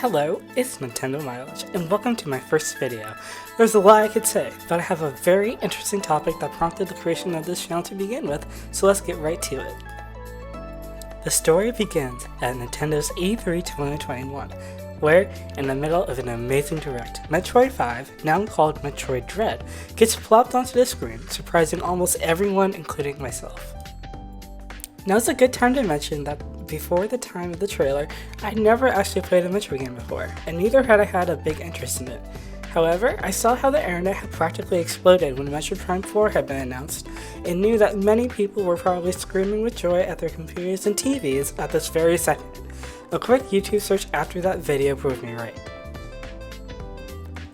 Hello, it's NintendoMileage, and welcome to my first video. There's a lot I could say, but I have a very interesting topic that prompted the creation of this channel to begin with, so let's get right to it. The story begins at Nintendo's E3 2021, where, in the middle of an amazing direct, Metroid 5, now called Metroid Dread, gets plopped onto the screen, surprising almost everyone, including myself. Now's a good time to mention that before the time of the trailer, I'd never actually played a Metroid game before, and neither had I had a big interest in it. However, I saw how the internet had practically exploded when Metroid Prime 4 had been announced, and knew that many people were probably screaming with joy at their computers and TVs at this very second. A quick YouTube search after that video proved me right.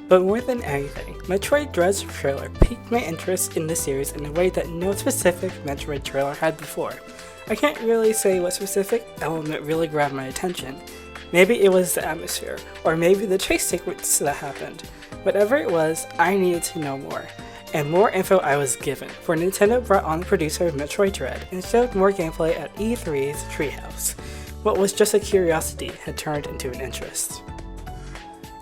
But more than anything, Metroid Dread's trailer piqued my interest in the series in a way that no specific Metroid trailer had before. I can't really say what specific element really grabbed my attention. Maybe it was the atmosphere, or maybe the chase sequence that happened. Whatever it was, I needed to know more. And more info I was given, for Nintendo brought on the producer of Metroid Dread and showed more gameplay at E3's Treehouse. What was just a curiosity had turned into an interest.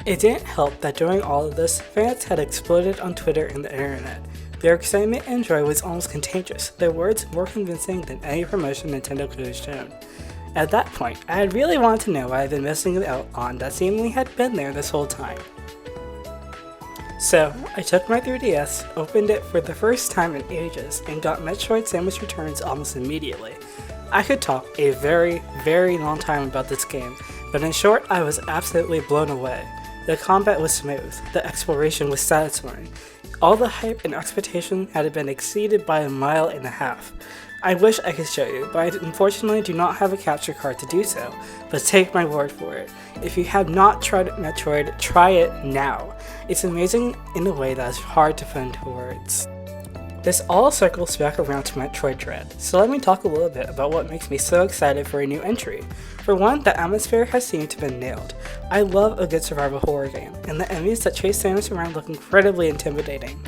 It didn't help that during all of this, fans had exploded on Twitter and the internet. Their excitement and joy was almost contagious, their words more convincing than any promotion Nintendo could have shown. At that point, I had really wanted to know what I had been missing out on that seemingly had been there this whole time. So, I took my 3DS, opened it for the first time in ages, and got Metroid Samus Returns almost immediately. I could talk a very, very long time about this game, but in short, I was absolutely blown away. The combat was smooth, the exploration was satisfying. All the hype and expectation had been exceeded by a mile and a half. I wish I could show you, but I unfortunately do not have a capture card to do so, but take my word for it. If you have not tried Metroid, try it now. It's amazing in a way that is hard to put into words. This all circles back around to Metroid Dread, so let me talk a little bit about what makes me so excited for a new entry. For one, the atmosphere has seemed to have been nailed. I love a good survival horror game, and the enemies that chase Samus around look incredibly intimidating.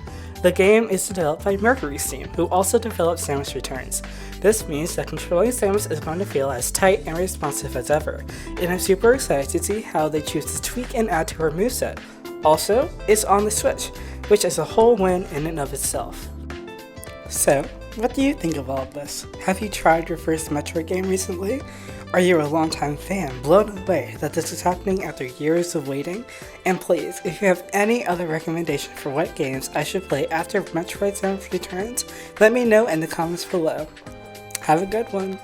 The game is developed by Mercury's team, who also developed Samus Returns. This means that controlling Samus is going to feel as tight and responsive as ever, and I'm super excited to see how they choose to tweak and add to her moveset. Also, it's on the Switch, which is a whole win in and of itself. So, what do you think of all of this? Have you tried your first Metroid game recently? Are you a longtime fan, blown away that this is happening after years of waiting? And please, if you have any other recommendation for what games I should play after Metroid Samus Returns, let me know in the comments below. Have a good one!